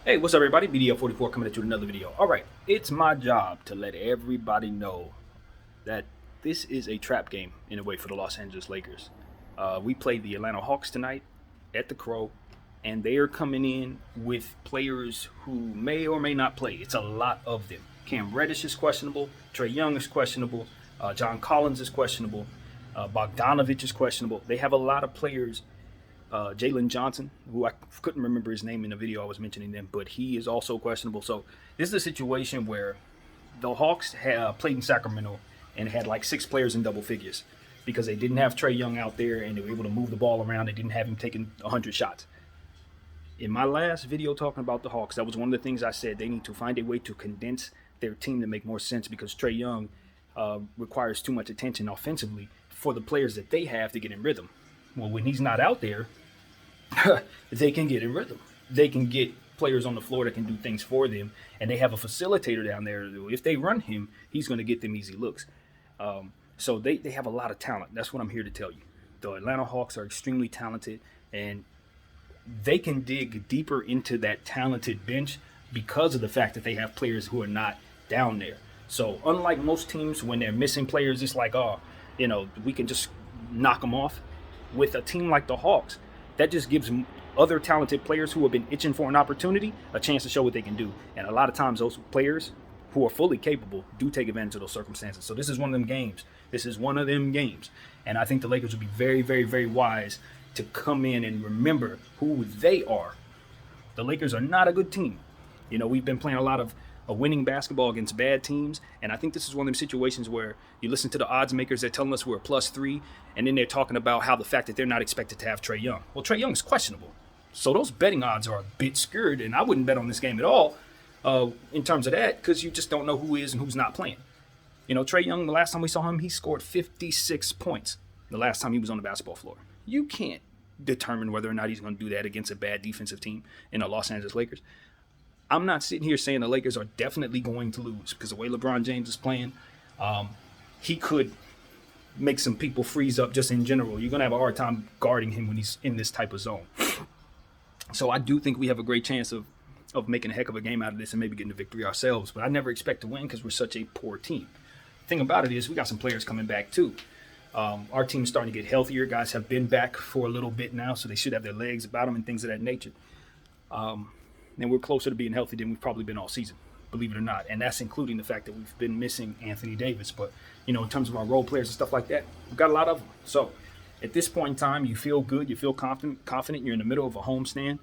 Hey, what's up, everybody? BDL44 coming at you with another video. All right, it's my job to let everybody know that this is a trap game in a way for the Los Angeles Lakers. We played the Atlanta Hawks tonight at the Crow, and they are coming in with players who may or may not play. It's a lot of them. Cam Reddish is questionable. Trae Young is questionable. John Collins is questionable. Bogdanovich is questionable. They have a lot of players. Jalen Johnson, who I couldn't remember his name in the video I was mentioning them, but he is also questionable. So this is a situation where the Hawks played in Sacramento and had like six players in double figures because they didn't have Trae Young out there and they were able to move the ball around. They didn't have him taking 100 shots. In my last video talking about the Hawks, that was one of the things I said. They need to find a way to condense their team to make more sense because Trae Young requires too much attention offensively for the players that they have to get in rhythm. Well, when he's not out there, they can get in rhythm. They can get players on the floor that can do things for them, and they have a facilitator down there. If they run him, he's going to get them easy looks. So they have a lot of talent. That's what I'm here to tell you. The Atlanta Hawks are extremely talented, and they can dig deeper into that talented bench because of the fact that they have players who are not down there. So unlike most teams, when they're missing players, it's like, oh, we can just knock them off. With a team like the Hawks, that just gives other talented players who have been itching for an opportunity a chance to show what they can do. And a lot of times those players who are fully capable do take advantage of those circumstances. So this is one of them games. This is one of them games. And I think the Lakers would be very, very, very wise to come in and remember who they are. The Lakers are not a good team. We've been playing a lot of winning basketball against bad teams, and I think this is one of them situations where you listen to the odds makers, they're telling us we're a +3, and then they're talking about how the fact that they're not expected to have Trae Young. Well, Trae Young is questionable. So those betting odds are a bit skewed, and I wouldn't bet on this game at all in terms of that because you just don't know who is and who's not playing. Trae Young, the last time we saw him, he scored 56 points the last time he was on the basketball floor. You can't determine whether or not he's going to do that against a bad defensive team in the Los Angeles Lakers. I'm not sitting here saying the Lakers are definitely going to lose because the way LeBron James is playing, he could make some people freeze up just in general. You're going to have a hard time guarding him when he's in this type of zone. So I do think we have a great chance of making a heck of a game out of this and maybe getting the victory ourselves. But I never expect to win because we're such a poor team. The thing about it is we got some players coming back too. Our team's starting to get healthier. Guys have been back for a little bit now, so they should have their legs about them and things of that nature. And we're closer to being healthy than we've probably been all season, believe it or not. And that's including the fact that we've been missing Anthony Davis. But, in terms of our role players and stuff like that, we've got a lot of them. So at this point in time, you feel good. You feel confident. You're in the middle of a homestand.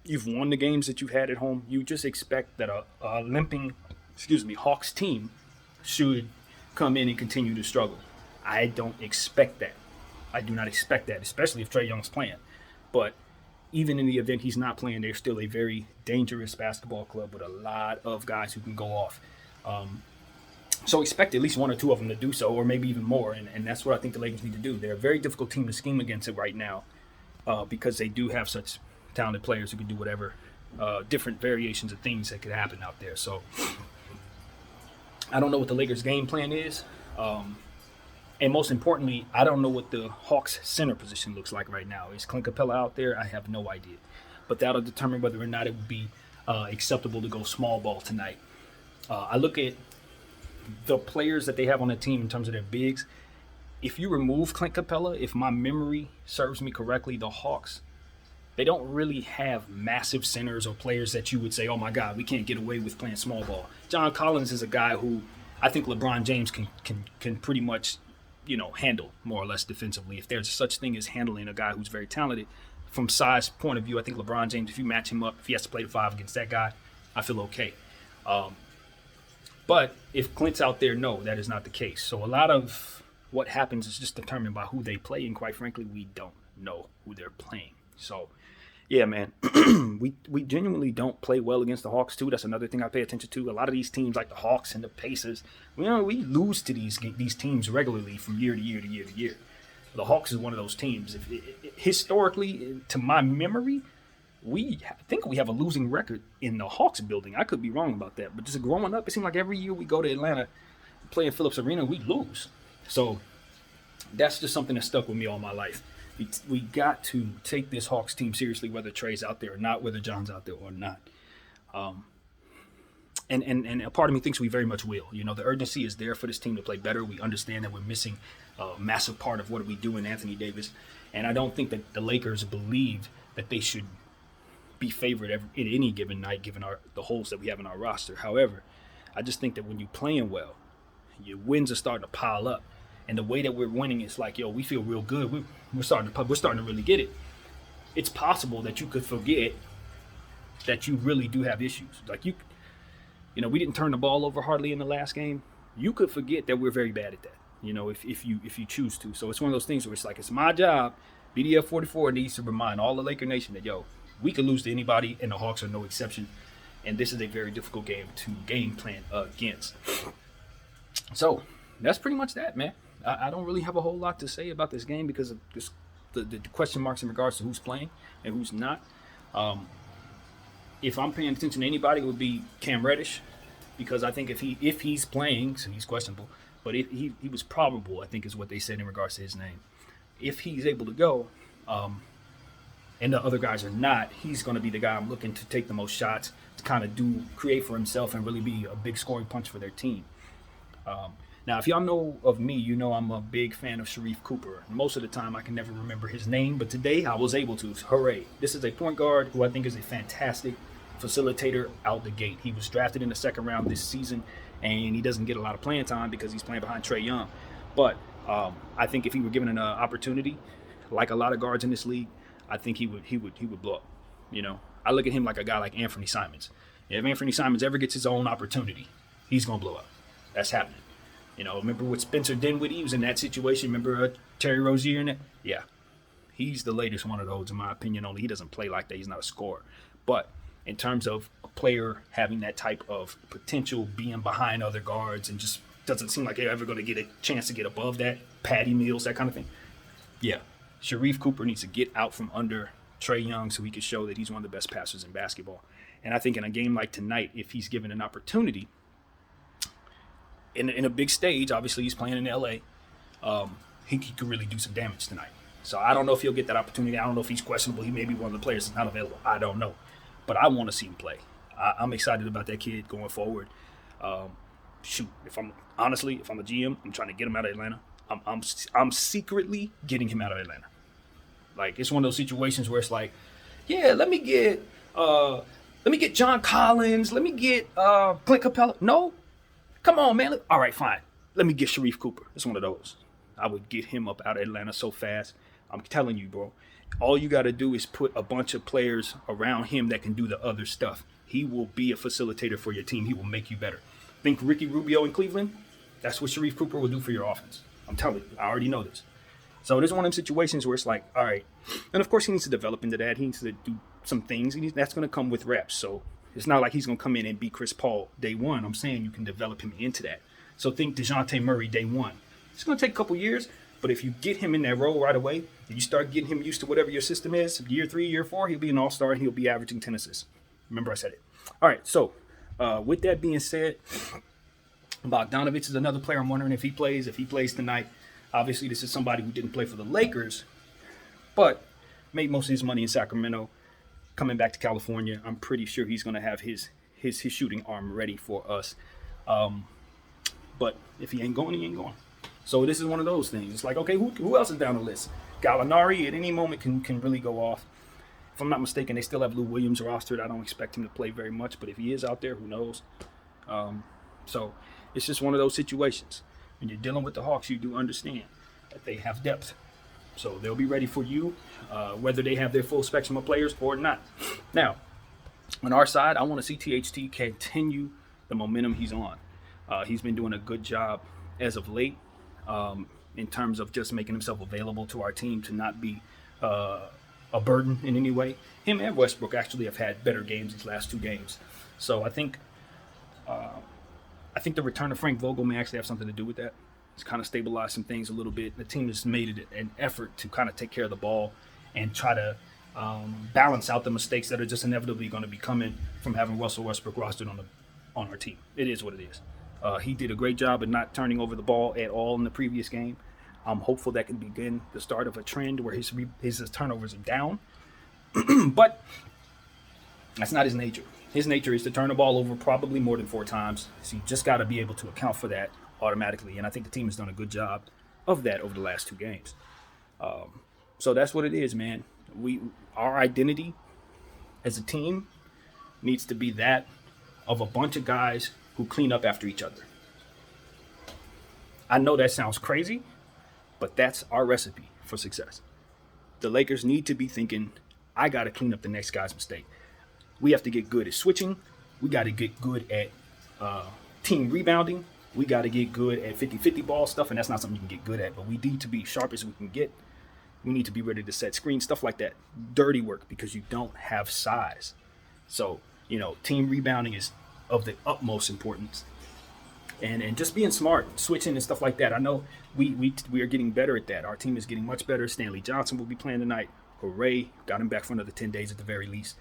You've won the games that you've had at home. You just expect that a limping, Hawks team should come in and continue to struggle. I don't expect that. I do not expect that, especially if Trae Young's playing. But even in the event he's not playing, they're still a very dangerous basketball club with a lot of guys who can go off. So expect at least one or two of them to do so, or maybe even more. And that's what I think the Lakers need to do. They're a very difficult team to scheme against it right now because they do have such talented players who can do whatever, different variations of things that could happen out there. So I don't know what the Lakers' game plan is. And most importantly, I don't know what the Hawks center position looks like right now. Is Clint Capella out there? I have no idea. But that'll determine whether or not it would be acceptable to go small ball tonight. I look at the players that they have on the team in terms of their bigs. If you remove Clint Capella, if my memory serves me correctly, the Hawks, they don't really have massive centers or players that you would say, oh my God, we can't get away with playing small ball. John Collins is a guy who I think LeBron James can pretty much handle more or less defensively. If there's such thing as handling a guy who's very talented from size point of view, I think LeBron James, if you match him up, if he has to play the 5 against that guy, I feel okay. But if Clint's out there, no, that is not the case. So a lot of what happens is just determined by who they play, and quite frankly, we don't know who they're playing. So yeah, man, we genuinely don't play well against the Hawks too. That's another thing I pay attention to. A lot of these teams, like the Hawks and the Pacers, we lose to these teams regularly from year to year to year to year. The Hawks is one of those teams. Historically, to my memory, I think we have a losing record in the Hawks building. I could be wrong about that, but just growing up, it seemed like every year we go to Atlanta, play in Phillips Arena, we lose. So that's just something that stuck with me all my life. We got to take this Hawks team seriously, whether Trae's out there or not, whether John's out there or not. And a part of me thinks we very much will. You know, the urgency is there for this team to play better. We understand that we're missing a massive part of what we do in Anthony Davis, and I don't think that the Lakers believe that they should be favored in any given night, given the holes that we have in our roster. However, I just think that when you're playing well, your wins are starting to pile up, and the way that we're winning is like, yo, we feel real good. We're starting to really get it. It's possible that you could forget that you really do have issues. Like you know, we didn't turn the ball over hardly in the last game. You could forget that we're very bad at that, you know, if you choose to. So it's one of those things where it's like, it's my job. BDF 44 needs to remind all the Laker Nation that, yo, we could lose to anybody, and the Hawks are no exception. And this is a very difficult game to game plan against. So that's pretty much that, man. I don't really have a whole lot to say about this game because of this, the question marks in regards to who's playing and who's not. If I'm paying attention to anybody, it would be Cam Reddish, because I think if he's playing, so he's questionable, but if he was probable, I think is what they said in regards to his name. If he's able to go, and the other guys are not, he's going to be the guy I'm looking to take the most shots, to kind of create for himself and really be a big scoring punch for their team. Now, if y'all know of me, you know I'm a big fan of Sharife Cooper. Most of the time, I can never remember his name, but today I was able to. Hooray. This is a point guard who I think is a fantastic facilitator out the gate. He was drafted in the second round this season, and he doesn't get a lot of playing time because he's playing behind Trae Young. But I think if he were given an opportunity, like a lot of guards in this league, I think he would blow up. You know, I look at him like a guy like Anthony Simons. If Anthony Simons ever gets his own opportunity, he's gonna blow up. That's happening. You know, remember what Spencer Dinwiddie was in that situation? Remember Terry Rozier in it? Yeah, he's the latest one of those, in my opinion. Only he doesn't play like that. He's not a scorer. But in terms of a player having that type of potential, being behind other guards, and just doesn't seem like they're ever going to get a chance to get above that, Patty Mills, that kind of thing. Yeah, Sharife Cooper needs to get out from under Trae Young so he can show that he's one of the best passers in basketball. And I think in a game like tonight, if he's given an opportunity, in a big stage, obviously he's playing in LA, he could really do some damage tonight. So I don't know if he'll get that opportunity. I don't know if he's questionable. He may be one of the players that's not available. I don't know. But I want to see him play. I'm excited about that kid going forward. If I'm a GM, I'm trying to get him out of Atlanta. I'm secretly getting him out of Atlanta. Like, it's one of those situations where it's like, yeah, let me get John Collins, let me get Clint Capella. No, come on, man. All right, fine. Let me get Sharife Cooper. It's one of those. I would get him up out of Atlanta so fast. I'm telling you, bro. All you got to do is put a bunch of players around him that can do the other stuff. He will be a facilitator for your team. He will make you better. Think Ricky Rubio in Cleveland? That's what Sharife Cooper will do for your offense. I'm telling you. I already know this. So there's one of them situations where it's like, all right. And, of course, he needs to develop into that. He needs to do some things. That's going to come with reps. So it's not like he's going to come in and be Chris Paul day one. I'm saying you can develop him into that. So think DeJounte Murray day one. It's going to take a couple years. But if you get him in that role right away, and you start getting him used to whatever your system is, year 3, year 4, he'll be an all-star and he'll be averaging 10 assists. Remember I said it. All right, so with that being said, Bogdanovich is another player I'm wondering if he plays tonight. Obviously, this is somebody who didn't play for the Lakers, but made most of his money in Sacramento. Coming back to California, I'm pretty sure he's going to have his shooting arm ready for us. But if he ain't going, he ain't going. So this is one of those things. It's like, okay, who else is down the list? Gallinari at any moment can really go off. If I'm not mistaken, they still have Lou Williams rostered. I don't expect him to play very much, but if he is out there, who knows? So it's just one of those situations. When you're dealing with the Hawks, you do understand that they have depth. So they'll be ready for you, whether they have their full spectrum of players or not. Now, on our side, I want to see THT continue the momentum he's on. He's been doing a good job as of late. In terms of just making himself available to our team to not be a burden in any way. Him and Westbrook actually have had better games these last 2 games. So I think the return of Frank Vogel may actually have something to do with that. It's kind of stabilized some things a little bit. The team has made it an effort to kind of take care of the ball and try to balance out the mistakes that are just inevitably going to be coming from having Russell Westbrook rostered on our team. It is what it is. He did a great job of not turning over the ball at all in the previous game. I'm hopeful that can begin the start of a trend where his turnovers are down. But that's not his nature. His nature is to turn the ball over probably more than 4 times. So you just got to be able to account for that automatically. And I think the team has done a good job of that over the last 2 games. So that's what it is, man. Our identity as a team needs to be that of a bunch of guys who clean up after each other. I know that sounds crazy, but that's our recipe for success. The Lakers need to be thinking, I got to clean up the next guy's mistake. We have to get good at switching. We got to get good at team rebounding. We got to get good at 50-50 ball stuff, and that's not something you can get good at, but we need to be sharp as we can get. We need to be ready to set screens, stuff like that. Dirty work, because you don't have size. So, team rebounding is of the utmost importance. And just being smart, switching and stuff like that. I know we are getting better at that. Our team is getting much better. Stanley Johnson will be playing tonight. Hooray. Got him back for another 10 days at the very least.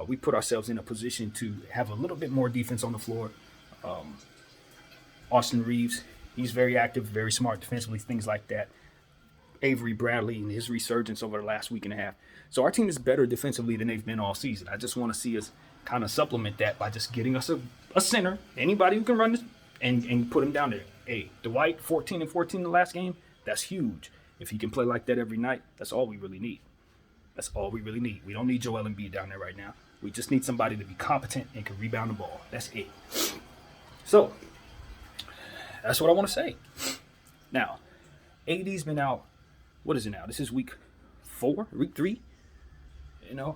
We put ourselves in a position to have a little bit more defense on the floor. Austin Reeves, he's very active, very smart defensively, things like that. Avery Bradley and his resurgence over the last week and a half. So our team is better defensively than they've been all season. I just want to see us kind of supplement that by just getting us a center, anybody who can run this, and put him down there. Hey, Dwight, 14 and 14 in the last game, that's huge. If he can play like that every night, that's all we really need. That's all we really need. We don't need Joel Embiid down there right now. We just need somebody to be competent and can rebound the ball. That's it. So, that's what I want to say. Now, AD's been out. What is it now? This is week 4, week 3.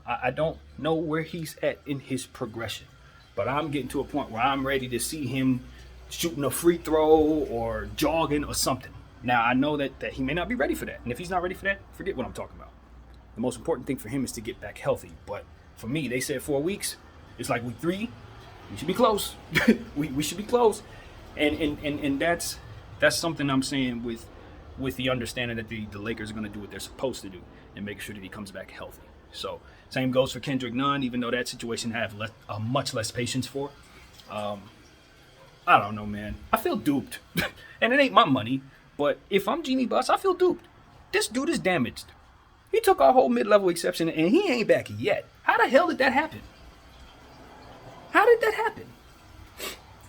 I don't know where he's at in his progression, but I'm getting to a point where I'm ready to see him shooting a free throw or jogging or something. Now, I know that he may not be ready for that, and if he's not ready for that, forget what I'm talking about. The most important thing for him is to get back healthy, but for me, they said 4 weeks. It's like week 3. We should be close. we should be close, and that's something I'm saying with the understanding that the Lakers are going to do what they're supposed to do and make sure that he comes back healthy. So same goes for Kendrick Nunn, even though that situation I have much less patience for. I don't know, man. I feel duped, and it ain't my money. But if I'm Jeanie Buss, I feel duped. This dude is damaged. He took our whole mid-level exception, and he ain't back yet. How the hell did that happen? How did that happen?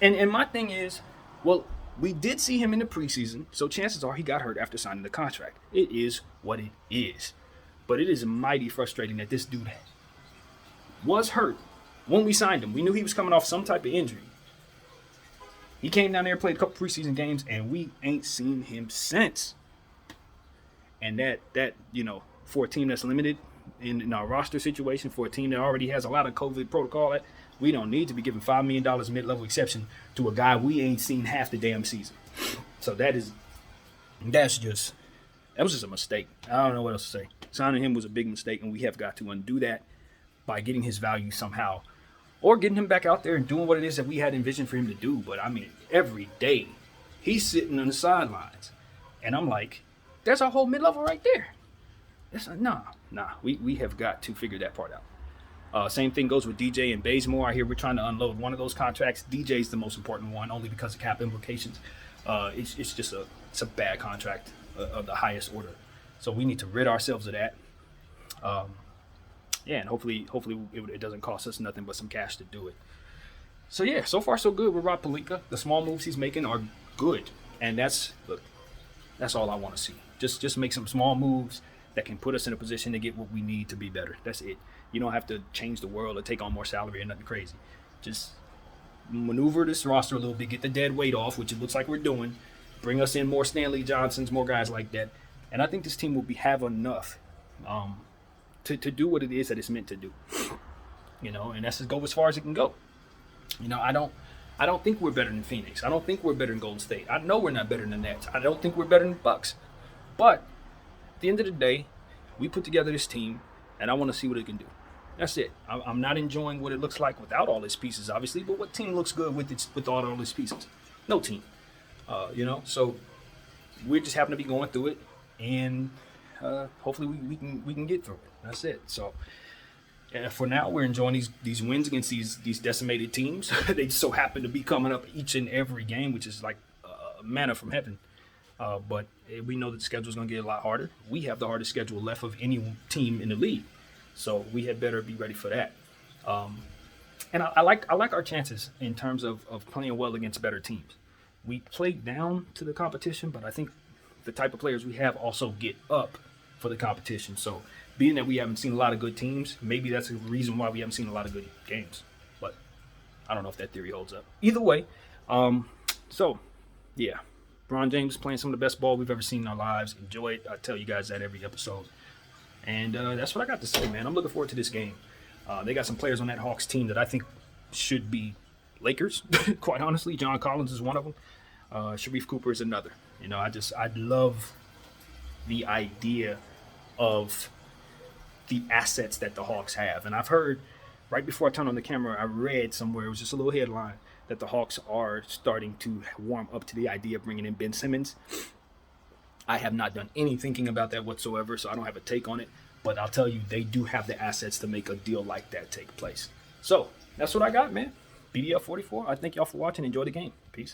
And my thing is, well, we did see him in the preseason, so chances are he got hurt after signing the contract. It is what it is. But it is mighty frustrating that this dude was hurt when we signed him. We knew he was coming off some type of injury. He came down there, played a couple preseason games, and we ain't seen him since. And that for a team that's limited in our roster situation, for a team that already has a lot of COVID protocol, we don't need to be giving $5 million mid-level exception to a guy we ain't seen half the damn season. So that was just a mistake. I don't know what else to say. Signing him was a big mistake, and we have got to undo that by getting his value somehow, or getting him back out there and doing what it is that we had envisioned for him to do. But I mean, every day he's sitting on the sidelines, and I'm like, there's our whole mid-level right there. Nah. We have got to figure that part out. Same thing goes with DJ and Bazemore. I hear we're trying to unload one of those contracts. DJ's the most important one, only because of cap implications. It's just a bad contract of the highest order. So we need to rid ourselves of that. And hopefully it doesn't cost us nothing but some cash to do it. So yeah, so far so good with Rob Pelinka. The small moves he's making are good, and that's all I want to see. Just make some small moves that can put us in a position to get what we need to be better. That's it. You don't have to change the world or take on more salary or nothing crazy. Just maneuver this roster a little bit, get the dead weight off, which it looks like we're doing. Bring us in more Stanley Johnsons, more guys like that. And I think this team will have enough to do what it is that it's meant to do. And that's go as far as it can go. I don't think we're better than Phoenix. I don't think we're better than Golden State. I know we're not better than the Nets. I don't think we're better than the Bucks. But at the end of the day, we put together this team, and I want to see what it can do. That's it. I'm not enjoying what it looks like without all its pieces, obviously. But what team looks good with all its pieces? No team. So we just happen to be going through it, and hopefully we can get through it. That's it. So for now, we're enjoying these wins against these decimated teams. They so happen to be coming up each and every game, which is like manna from heaven. But we know that the schedule is going to get a lot harder. We have the hardest schedule left of any team in the league, so we had better be ready for that. And I like our chances in terms of playing well against better teams. We play down to the competition, but I think the type of players we have also get up for the competition. So, being that we haven't seen a lot of good teams, maybe that's the reason why we haven't seen a lot of good games. But I don't know if that theory holds up. Either way, so yeah, LeBron James is playing some of the best ball we've ever seen in our lives. Enjoy it. I tell you guys that every episode. And that's what I got to say, man. I'm looking forward to this game. They got some players on that Hawks team that I think should be Lakers. Quite honestly, John Collins is one of them. Sharif Cooper is another. I love the idea of the assets that the Hawks have. And I've heard right before I turned on the camera, I read somewhere, it was just a little headline, that the Hawks are starting to warm up to the idea of bringing in Ben Simmons. I have not done any thinking about that whatsoever, so I don't have a take on it. But I'll tell you, they do have the assets to make a deal like that take place. So that's what I got, man. BDF 44. I thank y'all for watching. Enjoy the game. Peace.